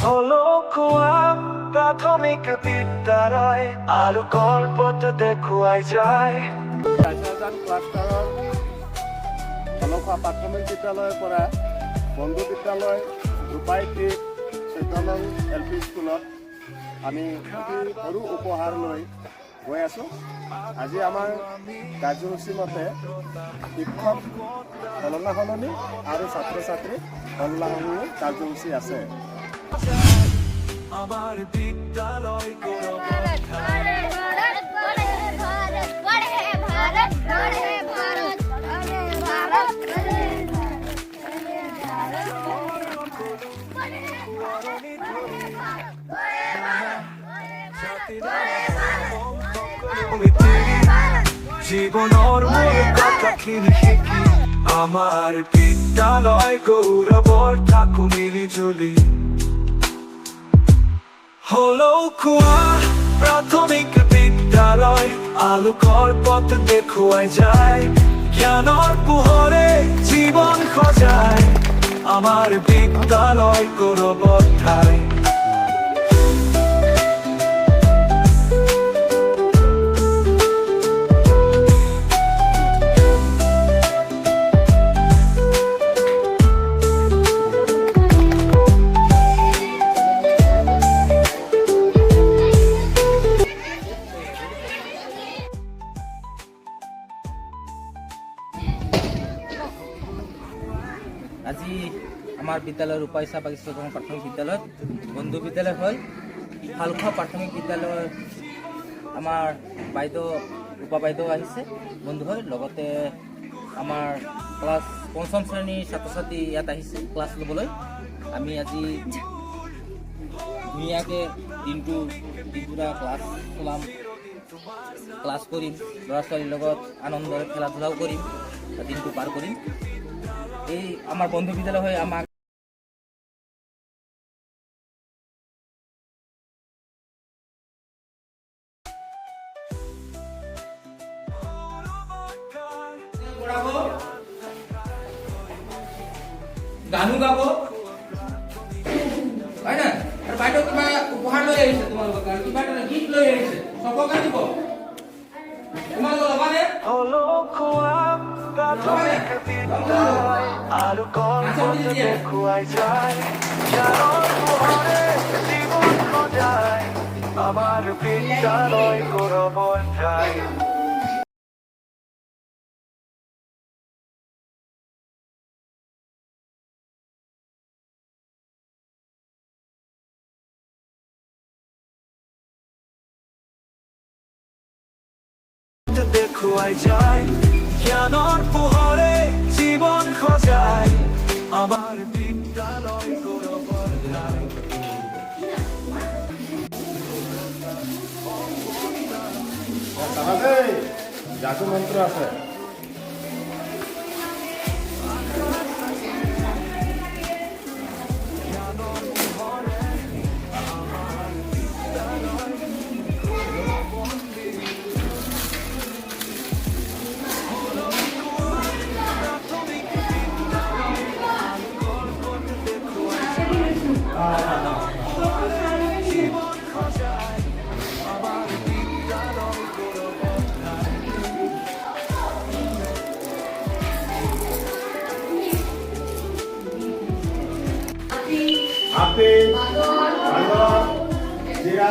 হলো খোৱা প্ৰাথমিক বিদ্যালয় আৰু গল্পত দেখুৱাই যায় ৰাজাজান ক্লাষ্টাৰৰ হলখোৱা প্ৰাথমিক বিদ্যালয়ৰ পৰা বন্ধু বিদ্যালয় ৰূপাইটি ১৪নং LP স্কুলত আমি সৰু উপহাৰ লৈ গৈ আছোঁ। আজি আমাৰ কাৰ্যসূচী মতে শিক্ষক সলনা সলনি আৰু ছাত্ৰ ছাত্ৰী সলনা সলনি কাৰ্যসূচী আছে। আমাৰ বিদ্যালয় জীবনেৰ মূল কথাখিনি শিকি আমাৰ বিদ্যালয় গৌৰবৰ থাকু মিলিজুলি হলো খোৱা প্ৰাথমিক বিদ্যালয় আলোকৰ পথ দেখুৱাই যায় জ্ঞানৰ পোহৰে জীৱন সজায় আমাৰ বিদ্যালয় গৌৰৱৰ ঠাই আজি আমাৰ বিদ্যালয়ৰ ৰূপাইছা বাগিচা প্ৰাথমিক বিদ্যালয়ত বন্ধু বিদ্যালয় হ'ল হালখোৱা প্ৰাথমিক বিদ্যালয়ৰ আমাৰ বাইদেউ উপা বাইদেউ আহিছে বন্ধু হয় লগতে আমাৰ ক্লাছ ৫ম শ্ৰেণীৰ ছাত্ৰ ছাত্ৰী ইয়াত আহিছে ক্লাছ ল'বলৈ। আমি আজি ধুনীয়াকৈ দিনটোৰা ক্লাছ চলাম, ক্লাছ কৰিম, ল'ৰা ছোৱালীৰ লগত আনন্দৰে খেলা ধূলাও কৰিম, দিনটো পাৰ কৰিম। এই আমার বন্ধু বিদ্যালয় হয়ে আমাক গানো গাব হয় না আর বাইদেউ কিবা উপহার লৈ আহিছে তোমালোকৰ কাৰণে কিবা এটা গীত লৈ আহিছে চবকে দিব তোমালোকৰ লবানে হলো খোৱা প্ৰাথমিক বিদ্যালয় আৰু গল্পত দেখুৱাই যায় জ্ঞানৰ পোহৰে জীৱন সজায় আমাৰ বিদ্যালয় গৌৰৱৰ ঠাই দেখুৱাই যায় জ্ঞানৰ পোহৰে জীৱন সজায় আমাৰ বিদ্যালয় গৌৰৱৰ ঠাই তাহাতে যাদু মন্ত্ৰ আছে। আপেল, বান্দৰ, জিৰা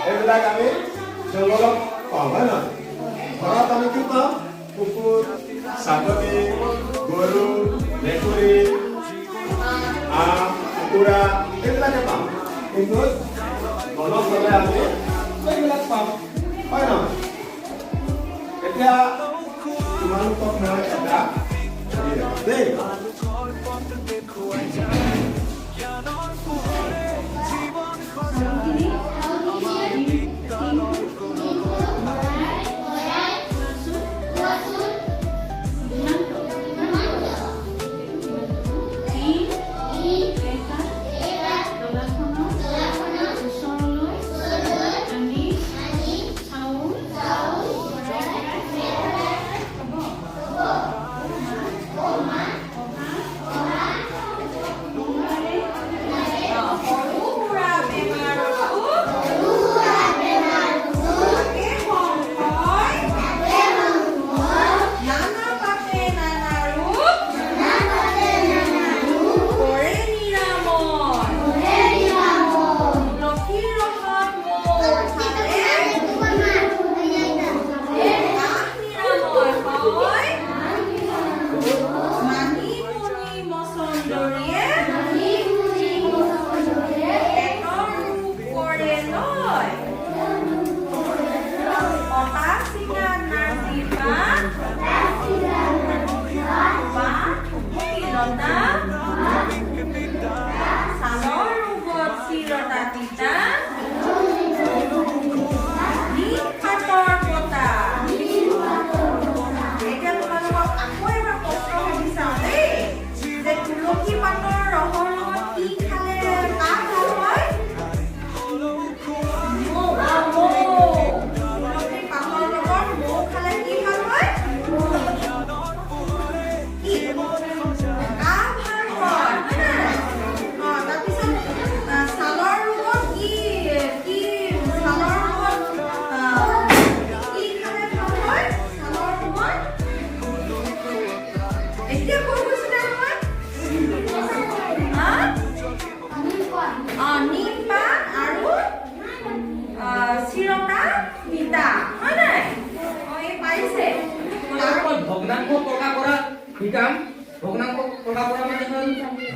এইবিলাক আমি তেওঁলোকক পাওঁ হয় নহয়। ঘৰত আমি কি পাওঁ? কুকুৰ, ছাগলী, গৰু, মেকুৰী, আম, কুকুৰা এইবিলাকে পাওঁ। কিন্তু মনত গ'লে আমি এইবিলাক পাওঁ হয় নহয়। এতিয়া তোমালোকক মই এটা দেই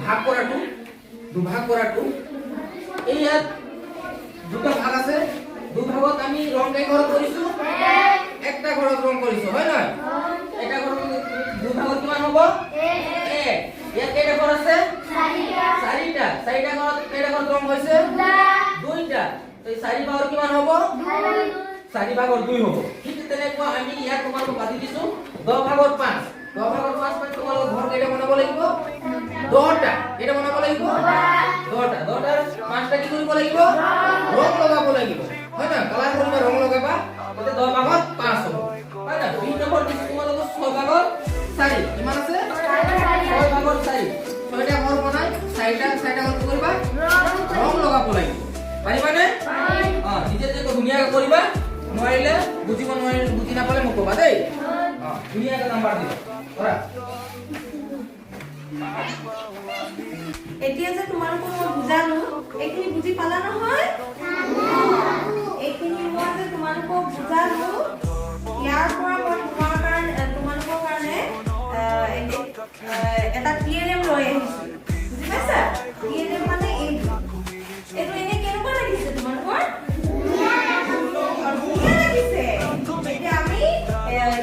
ভাগ কৰাটো দুভাগ কৰাটো এই ইয়াত দুটা ভাগ আছে দুভাগত আমি ৰং কেই ঘৰত কৰিছো একটা ঘৰত ৰং কৰিছো হয় নহয় এটা ঘৰত দুভাগত কিমান হ'ব এক ইয়াত কেইটা ঘৰ আছে চাৰিটা চাৰিটা ঘৰত কেইটা ঘৰত ৰং হৈছে দুইটা এই চাৰি ভাগৰ কিমান হ'ব চাৰি ভাগৰ 2 হ'ব ঠিক তেনেকুৱা আমি ইয়াত তোমালোকক বাজি দিছো 10 ভাগৰ 5 10 ভাগৰ 5 মানে তোমালোক ঘৰ কেইটা বনাব লাগিব 10টা কেইটা বনাব লাগিব 10টা 10টাৰ 5টা কি কৰিব লাগিব ৰং লগাব লাগিব হয় না কালাৰ কৰিবা ৰং লগাবা তাতে 10 ভাগৰ 5 হ'ব হয় না 2 নম্বৰ দিছো তোমালোক 6 ভাগৰ 4 কিমান আছে 6 ভাগৰ 4 ছয়টা ঘৰ বনাই চাৰিটা ঘৰ কৰিবা ৰং লগাব লাগিব পাৰিবানে নিজে যে ধুনীয়াকৈ কৰিবা নোৱাৰিলে বুজিব নোৱাৰিলে বুজি নাপালে মোক ক'বা দেই ধুনীয়াকৈ নাম্বাৰ দিবা কৰা এতিয়া যে তোমালোকক মই বুজালো এইখিনি বুজি পালা নহয় এইখিনি মই যে তোমালোকক বুজালো ইয়াৰ পৰা মই তোমালোকৰ কাৰণে এটা TLM লৈ আহিছো বুজি পাইছা TLM মানে এইটো এনে কেনেকুৱা লাগিছে তোমালোকৰ ধুনীয়া লাগিছে এতিয়া আমি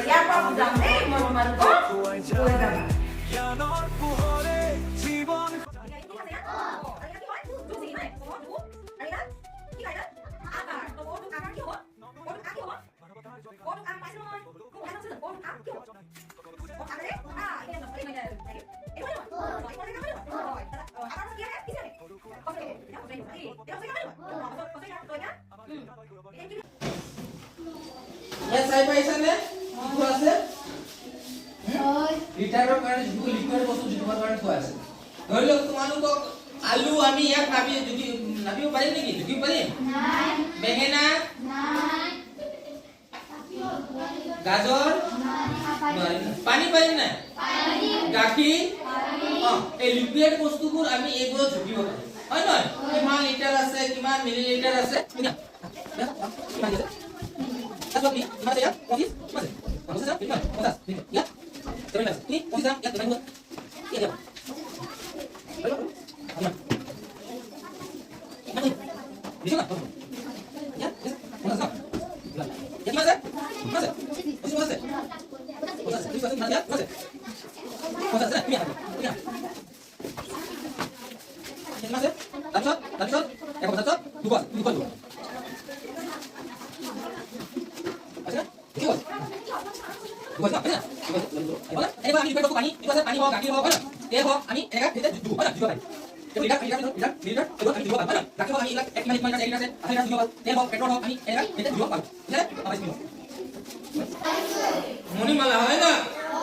ইয়াৰ পৰা বুজাম দেই মই তোমালোকক কৈ যাবা জ্ঞানৰ পোহৰে জীৱন চাই পাইছানে কি আছে লিটাৰৰ কাৰণে যিটো লিটাৰ বস্তু জুখিবৰ কাৰণে থোৱা আছে ধৰি লওক তোমালোকক আলু আমি ইয়াত নাবিব পাৰিম নেকি জুখিব পাৰিম নাই বেঙেনা নাই গাজৰ নাই পানী পাৰিম নাই পানী গাখীৰ এই লিকুইড বস্তুবোৰ আমি এইবোৰত জুখিব পাৰিম হয় নহয় কিমান লিটাৰ আছে কিমান মিলিলিটাৰ আছে Tapi, mana saya? Posisi, mana? Mana saya? Ini mana? Posas, ini, ya. Terus ini posisi yang dengan dua. Iya, ya. Mana? Mana? Di sana. Ya, posas. Ya, mana? Mana? Posisi mana? Posas, ini posisi mana ya? Mana? Posas, ini apa? Ini. Ini mana? Lanjut. Yang posas, dua. Ini আমি liquid পানী এটা পানী হোক গাখীৰ হোক হয় তেল হোক আমি এনেকা ভিতৰত দিব হয় দিব পাৰি লিটাৰ এটো আমি দিব পাৰো হয় গাখীৰ হোক আমি এক মিনিট আছে 1 লিটাৰ দিব পাৰো তেল হোক পেট্ৰল হোক আমি এনেকা ভিতৰত দিব পাৰো ঠিক আছে মণিমালা হয় না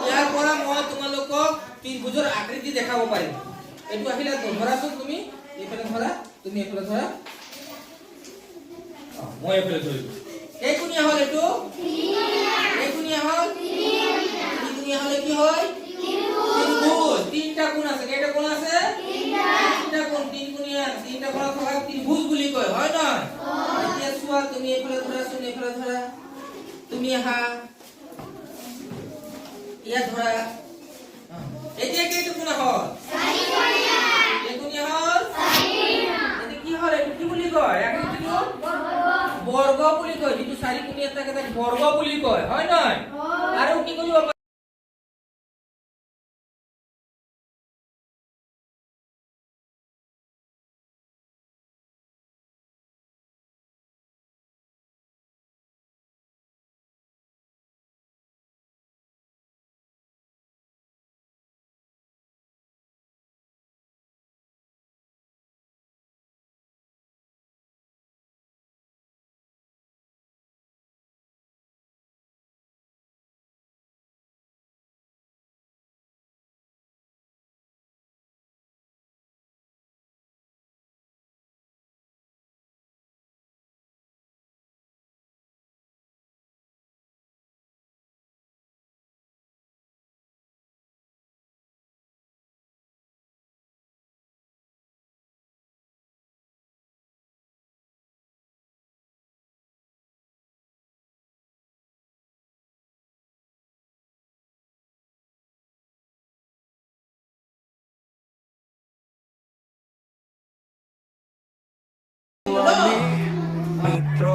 ইয়াৰ পৰা মই তোমালোকক ত্ৰিভুজৰ আকৃতি দেখাব পাৰিম এটো আহিলে ধৰাচোন তুমি এইফালে ধৰা তুমি এইফালে ধৰা মই এইফালে ধৰিলো এই কোণীয়া হ'ল এটো এই কোণীয়া হ'ল হলে কি হয় ত্রিভুজ তিনটা কোণ আছে কেইটা কোণ আছে তিনটা কোণ তিনটা কোণ থকা ত্রিভুজ বুলি কয় হয় না এতিয়া চোৱা তুমি এইফালে ধৰা তুমি আহা ইয়া ধৰা এতিয়া কেইটা কোণ হ'ল চাৰিটা এই কোণীয়া হ'ল চাৰিটা এতিয়া কি হ'ল এইটো কি বুলি কয় আকৃতিটো বৰ্গ বুলি কয় যিটো চাৰি কোণীয়া থাকে তাক বৰ্গ বুলি কয় হয় নহয় আৰু কি কৰিব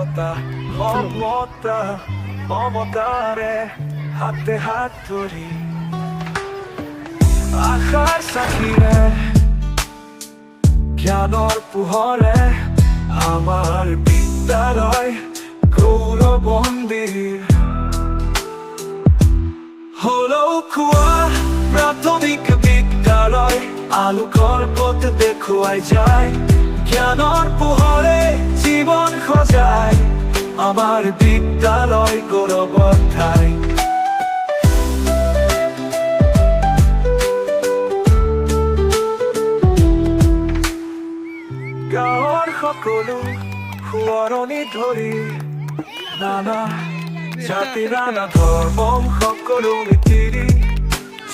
একতা সমতা মমতাৰে হাতে হাত ধৰি আশাৰ চাকিৰে জ্ঞানৰ পোহৰে আমাৰ বিদ্যালয় গৌৰৱ মন্দিৰ হলৌ খোৱা প্ৰাথমিক বিদ্যালয় আলোকৰ পথ দেখুৱাই যায় জ্ঞানৰ পোহৰে জীৱন সজায় আমাৰ বিদ্যালয় গৌৰৱৰ ঠাই গাঁৱৰ সকলো সোঁৱৰণি ধৰি নানা জাতি নানা ধৰ্ম সকলো মিতিৰি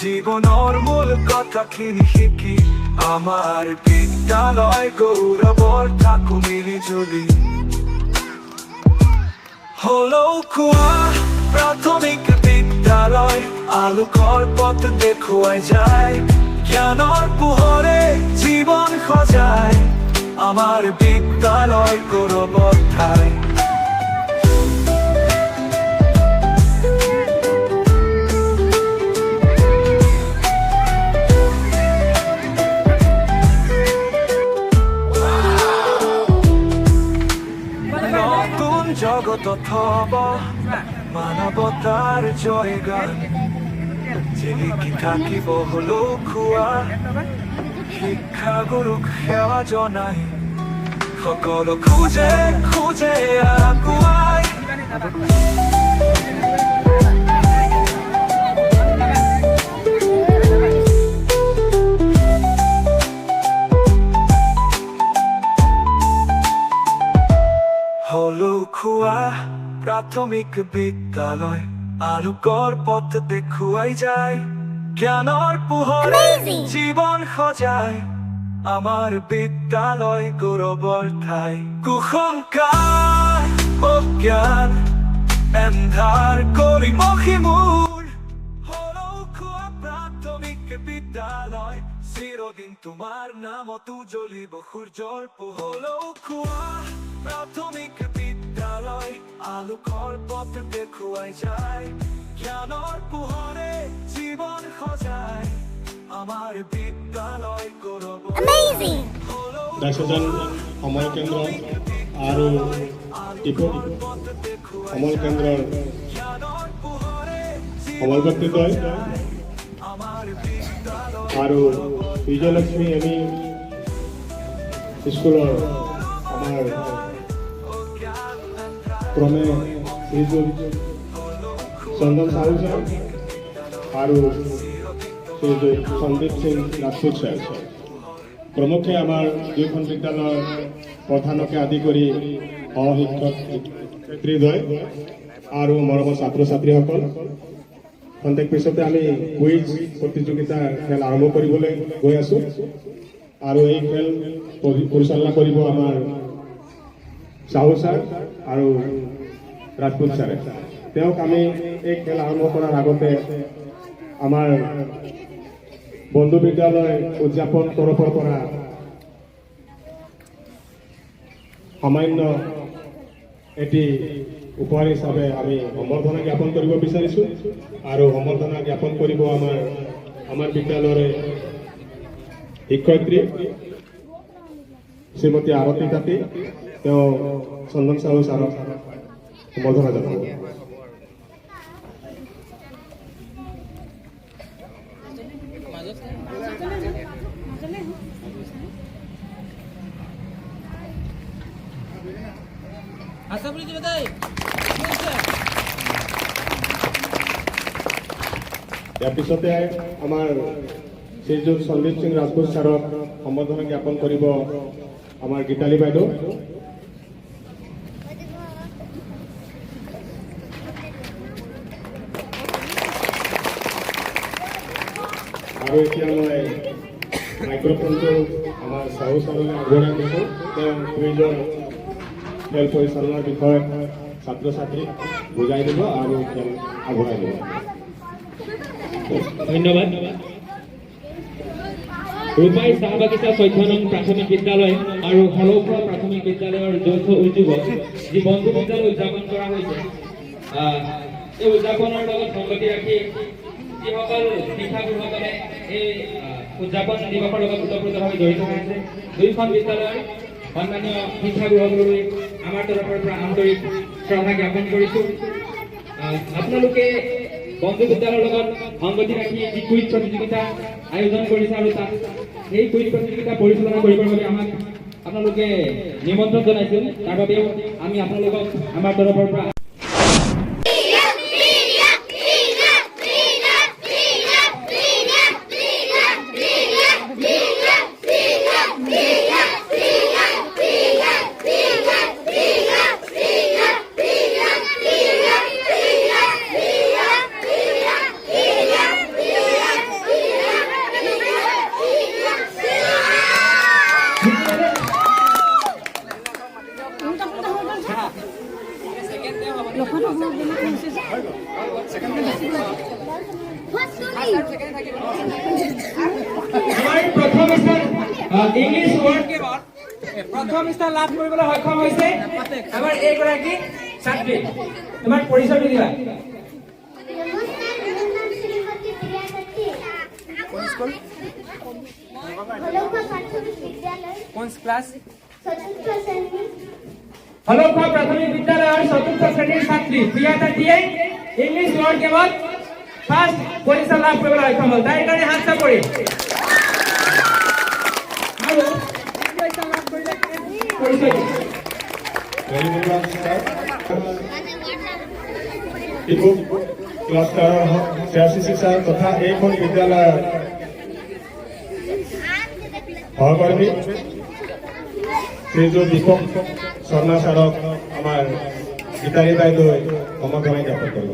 জীৱনৰ মূল কথাখিনি শিকি আমাৰ বিদ্যালয় গৌৰৱৰ থাকো মিলি জুলি হলৌ খোৱা প্ৰাথমিক বিদ্যালয় আলোকৰ পথ দেখুৱাই যায় জ্ঞানৰ পোহৰে জীৱন সজায় আমাৰ বিদ্যালয় গৌৰৱৰ ঠাই জগতত হব মানৱতাৰ জয়গান জিলিকি থাকিব হলৌ খোৱা শিক্ষাগুৰুক সেৱা জনাই সকলো খোজে খোজে আগুৱাই হলৌ খোৱা প্ৰাথমিক বিদ্যালয় আলোকৰ পথ দেখুৱাই যায় জ্ঞানৰ পোহৰে জীৱন সজায় আমাৰ বিদ্যালয় গৌৰৱৰ ঠাই কুসংস্কাৰ অজ্ঞান এন্ধাৰ কৰি মহিমূৰ হলৌ খোৱা প্ৰাথমিক বিদ্যালয় চিৰদিন তোমাৰ নামতো জ্বলিব সূৰ্যৰ পোহৰ হলৌ খোৱা প্ৰাথমিক বিদ্যালয় আলোকৰ পথ দেখুৱাই যায় জ্ঞানৰ পোহৰে জীৱন সজায় আমাৰ বিদ্যালয় গৌৰৱ দাসজন সমল কেন্দ্ৰ আৰু টিপু সমল কেন্দ্ৰৰ সমল ব্যক্তিদ্বয় আৰু বিজয়লক্ষ্মী এমি স্কুলৰ আমাৰ ক্ৰমে শ্ৰীযুত চন্দন সাহু ছাৰ আৰু শ্ৰীযুত সন্দীপ সিং ৰাজপুত ছাৰ প্ৰমুখে আমাৰ দুয়োখন বিদ্যালয়ৰ প্ৰধানকে আদি কৰি সহশিক্ষক শিক্ষয়িত্ৰীদ্বয় আৰু মৰমৰ ছাত্ৰ ছাত্ৰীসকল খন্তেক পিছতে আমি কুইজ প্ৰতিযোগিতা খেল আৰম্ভ কৰিবলৈ গৈ আছো আৰু এই খেল পৰিচালনা কৰিব আমাৰ সাহু ছাৰ আৰু ৰাজপুত ছাৰে তেওঁক আমি এই খেল আৰম্ভ কৰাৰ আগতে আমাৰ বন্ধু বিদ্যালয় উদযাপন তৰফৰ পৰা সামান্য এটি উপহাৰ হিচাপে আমি সম্বৰ্ধনা জ্ঞাপন কৰিব বিচাৰিছোঁ আৰু সম্বৰ্ধনা জ্ঞাপন কৰিব আমাৰ বিদ্যালয়ৰ শিক্ষয়িত্ৰী শ্ৰীমতী আৰতী তাঁতী তেওঁ চন্দন সাহু ছাৰক সম্বৰ্ধনা জনাব ইয়াৰ পিছতে আমাৰ শ্ৰীযুত সন্দীপ সিং ৰাজপুত ছাৰক সম্বৰ্ধনা জ্ঞাপন কৰিব আমাৰ গীতালী বাইদেউ আৰু এতিয়া মই মাইক্ৰফোনটো আমাৰ সাহু ছাৰলৈ আগবঢ়াই দিছোঁ তেওঁ কুইজৰ খেল পৰিচালনাৰ বিষয়ে ছাত্ৰ ছাত্ৰীক বুজাই দিব আৰু খেল আগবঢ়াই দিব ধন্যবাদ ৰূপাই চাহ বাগিচা 14 নং প্ৰাথমিক বিদ্যালয় আৰু হলৌখোৱা প্ৰাথমিক বিদ্যালয়ৰ যৌথ উদ্যোগত যি বন্ধু বিদ্যালয় উদযাপন কৰা হৈছে এই উদযাপনৰ লগত সংগতি ৰাখি যিসকল শিক্ষাগুৰুসকলে এই উদযাপন দিৱসৰ লগত ওতঃপ্ৰোতভাৱে জড়িত হৈছে দুইখন বিদ্যালয়ৰ সন্মানীয় শিক্ষাগুৰুসকললৈ আমাৰ তৰফৰ পৰা আন্তৰিক শ্ৰদ্ধা জ্ঞাপন কৰিছোঁ। আপোনালোকে বন্ধু বিদ্যালয়ৰ লগত সংগতি ৰাখি যি কুইজ প্ৰতিযোগিতা আয়োজন কৰিছে আৰু তাত সেই কুইজ প্ৰতিযোগিতা পৰিচালনা কৰিবৰ বাবে আমাক আপোনালোকে নিমন্ত্ৰণ জনাইছিল। তাৰ বাবেও আমি আপোনালোকক আমাৰ তৰফৰ পৰা ইংলিছ ৱৰ্ড গেমত প্ৰথম স্থান লাভ কৰিবলৈ সক্ষম হৈছে আমাৰ এইগৰাকী ছাত্ৰী। তোমাৰ পৰিচয়টো দিবা। কোন ক্লাছ? হলৌখোৱা প্ৰাথমিক বিদ্যালয়ৰ ৪ৰ্থ শ্ৰেণীৰ ছাত্ৰী প্ৰিয়া তাঁতীয়ে ইংলিছ ৱৰ্ড গেমত ফাৰ্ষ্ট পজিশ্যন লাভ কৰিবলৈ সক্ষম হ'ল। তাইৰ কাৰণে হাত চাপৰি। ক্লাষ্টাৰৰ CRCC তথা এইখন বিদ্যালয়ৰ সহকৰ্মী শ্ৰীযুত দীপক শৰ্মা ছাৰক আমাৰ গীতাৰী বাইদেৱে সমৰ্থন জ্ঞাপন কৰিব।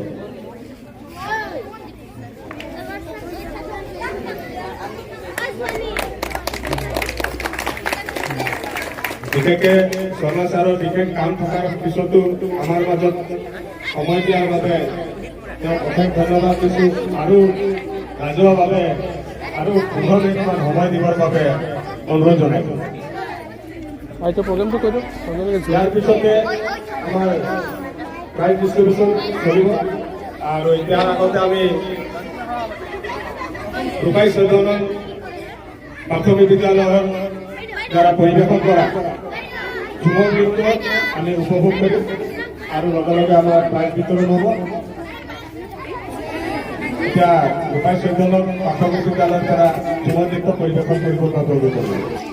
বিশেষকৈ শৰ্মা ছাৰৰ বিশেষ কাম থকাৰ পিছতো আমাৰ মাজত সময় দিয়াৰ বাবে তেওঁক অশেষ ধন্যবাদ দিছোঁ আৰু ৰাজহুৱাভাৱে আৰু 15 মিনিটমান সময় দিবৰ বাবে অনুৰোধ জনাইছোঁ। ইয়াৰ পিছতে আমাৰ প্ৰাইজ ডিষ্ট্ৰিবিউশ্যন চলিব আৰু ইয়াৰ আগতে আমি ৰূপাই চৈধনন প্ৰাথমিক বিদ্যালয়ৰ দ্বাৰা পৰিৱেশন কৰা ঝুমৰ নৃত্য আমি উপভোগ কৰিম আৰু লগে লগে আমাৰ প্ৰাইজ বিতৰণ হ'ব। এতিয়া ৰূপাই চৈধনন প্ৰাথমিক বিদ্যালয়ৰ দ্বাৰা ঝুমৰ নৃত্য পৰিৱেশন কৰিবৰ বাবে অনুৰোধ কৰিম।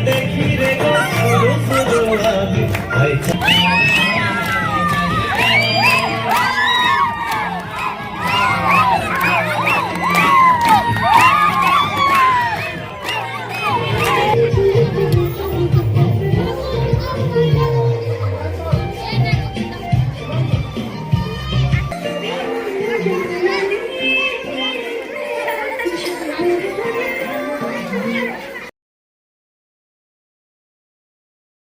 देखी रे